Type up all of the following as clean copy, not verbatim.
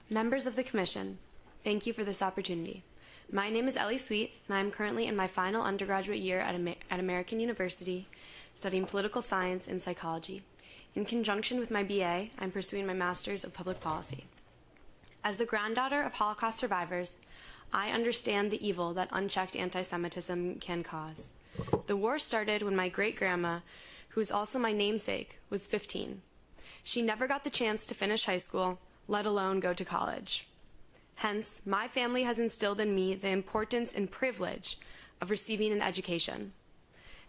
Members of the Commission, thank you for this opportunity. My name is Ellie Sweet, and I am currently in my final undergraduate year at American University, studying political science and psychology. In conjunction with my BA, I'm pursuing my Master's of Public Policy. As the granddaughter of Holocaust survivors, I understand the evil that unchecked anti-Semitism can cause. The war started when my great-grandma, who is also my namesake, was 15. She never got the chance to finish high school, let alone go to college. Hence, my family has instilled in me the importance and privilege of receiving an education.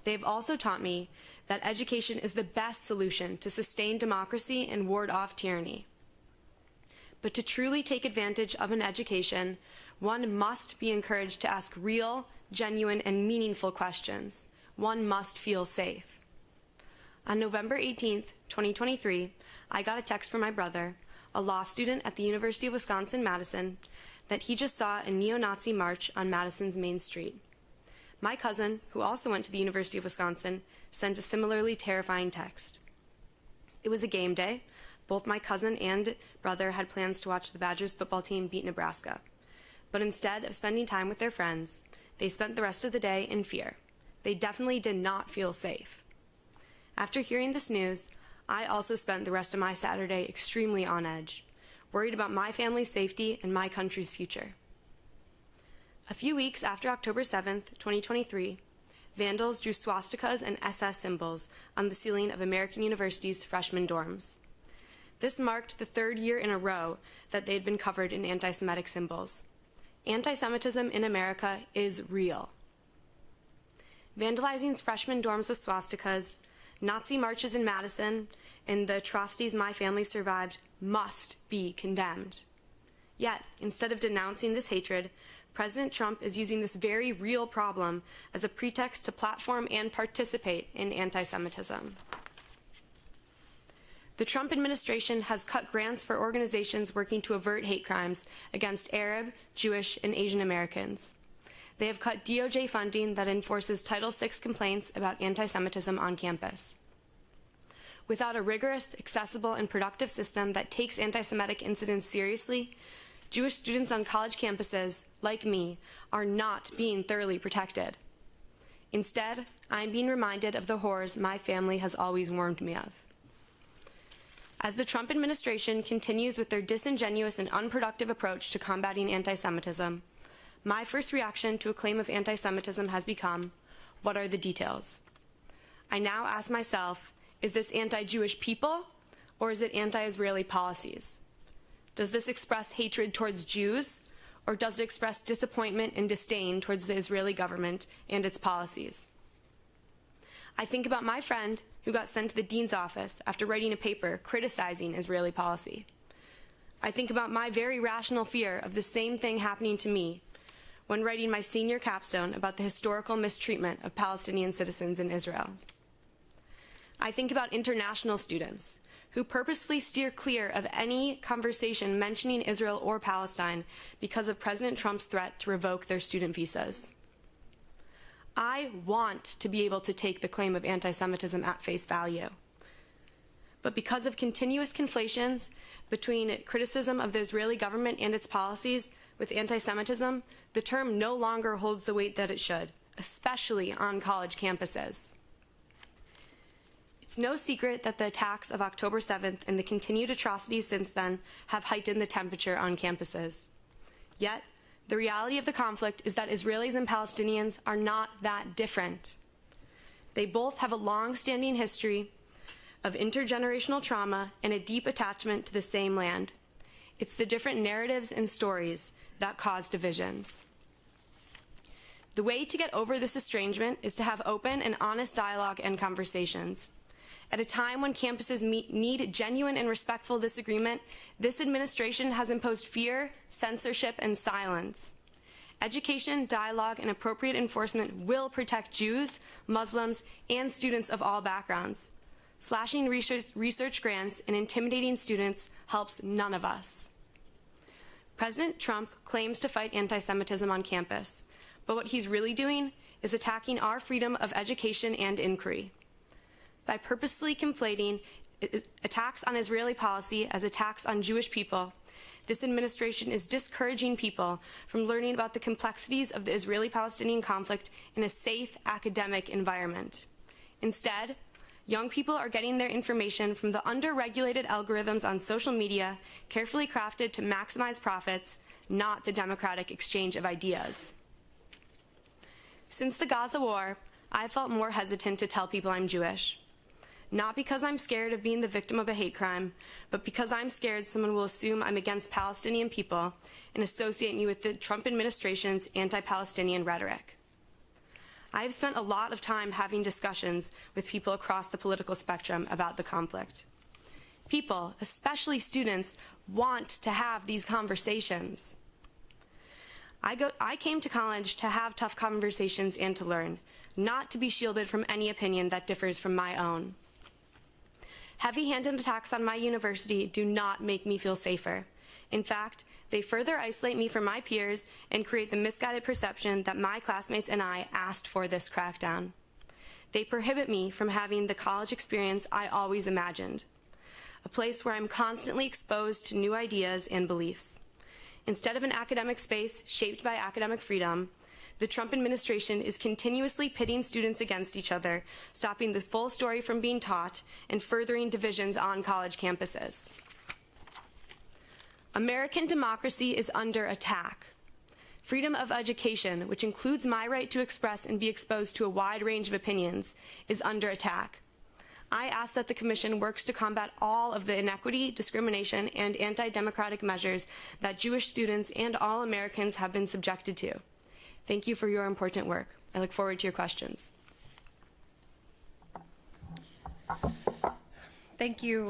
They have also taught me that education is the best solution to sustain democracy and ward off tyranny. But to truly take advantage of an education, one must be encouraged to ask real, genuine, and meaningful questions. One must feel safe. On November 18th, 2023, I got a text from my brother, a law student at the University of Wisconsin-Madison, that he just saw a neo-Nazi march on Madison's main street. My cousin, who also went to the University of Wisconsin, sent a similarly terrifying text. It was a game day. Both my cousin and brother had plans to watch the Badgers football team beat Nebraska. But instead of spending time with their friends, they spent the rest of the day in fear. They definitely did not feel safe. After hearing this news, I also spent the rest of my Saturday extremely on edge, worried about my family's safety and my country's future. A few weeks after October 7th, 2023, vandals drew swastikas and SS symbols on the ceiling of American University's freshman dorms. This marked the third year in a row that they had been covered in anti-Semitic symbols. Anti-Semitism in America is real. Vandalizing freshman dorms with swastikas, Nazi marches in Madison, and the atrocities my family survived must be condemned. Yet, instead of denouncing this hatred, President Trump is using this very real problem as a pretext to platform and participate in anti-Semitism. The Trump administration has cut grants for organizations working to avert hate crimes against Arab, Jewish, and Asian Americans. They have cut DOJ funding that enforces Title VI complaints about anti-Semitism on campus. Without a rigorous, accessible, and productive system that takes anti-Semitic incidents seriously, Jewish students on college campuses, like me, are not being thoroughly protected. Instead, I'm being reminded of the horrors my family has always warned me of. As the Trump administration continues with their disingenuous and unproductive approach to combating anti-Semitism, my first reaction to a claim of anti-Semitism has become, what are the details? I now ask myself, is this anti-Jewish people, or is it anti-Israeli policies? Does this express hatred towards Jews, or does it express disappointment and disdain towards the Israeli government and its policies? I think about my friend who got sent to the dean's office after writing a paper criticizing Israeli policy. I think about my very rational fear of the same thing happening to me when writing my senior capstone about the historical mistreatment of Palestinian citizens in Israel. I think about international students who purposefully steer clear of any conversation mentioning Israel or Palestine because of President Trump's threat to revoke their student visas. I want to be able to take the claim of anti-Semitism at face value. But because of continuous conflations between criticism of the Israeli government and its policies with anti-Semitism, the term no longer holds the weight that it should, especially on college campuses. It's no secret that the attacks of October 7th and the continued atrocities since then have heightened the temperature on campuses. Yet, the reality of the conflict is that Israelis and Palestinians are not that different. They both have a long-standing history of intergenerational trauma and a deep attachment to the same land. It's the different narratives and stories that cause divisions. The way to get over this estrangement is to have open and honest dialogue and conversations. At a time when campuses need genuine and respectful disagreement, this administration has imposed fear, censorship, and silence. Education, dialogue, and appropriate enforcement will protect Jews, Muslims, and students of all backgrounds. Slashing research grants and intimidating students helps none of us. President Trump claims to fight anti-Semitism on campus, but what he's really doing is attacking our freedom of education and inquiry. By purposefully conflating attacks on Israeli policy as attacks on Jewish people, This administration is discouraging people from learning about the complexities of the Israeli-Palestinian conflict in a safe academic environment. Instead, young people are getting their information from the under-regulated algorithms on social media, carefully crafted to maximize profits, not the democratic exchange of ideas. Since the Gaza war, I've felt more hesitant to tell people I'm Jewish. Not because I'm scared of being the victim of a hate crime, but because I'm scared someone will assume I'm against Palestinian people and associate me with the Trump administration's anti-Palestinian rhetoric. I have spent a lot of time having discussions with people across the political spectrum about the conflict. People, especially students, want to have these conversations. I came to college to have tough conversations and to learn, not to be shielded from any opinion that differs from my own. Heavy-handed attacks on my university do not make me feel safer. In fact, they further isolate me from my peers and create the misguided perception that my classmates and I asked for this crackdown. They prohibit me from having the college experience I always imagined, a place where I'm constantly exposed to new ideas and beliefs. Instead of an academic space shaped by academic freedom, the Trump administration is continuously pitting students against each other, stopping the full story from being taught, and furthering divisions on college campuses. American democracy is under attack. Freedom of education, which includes my right to express and be exposed to a wide range of opinions, is under attack. I ask that the Commission works to combat all of the inequity, discrimination, and anti-democratic measures that Jewish students and all Americans have been subjected to. Thank you for your important work. I look forward to your questions. Thank you.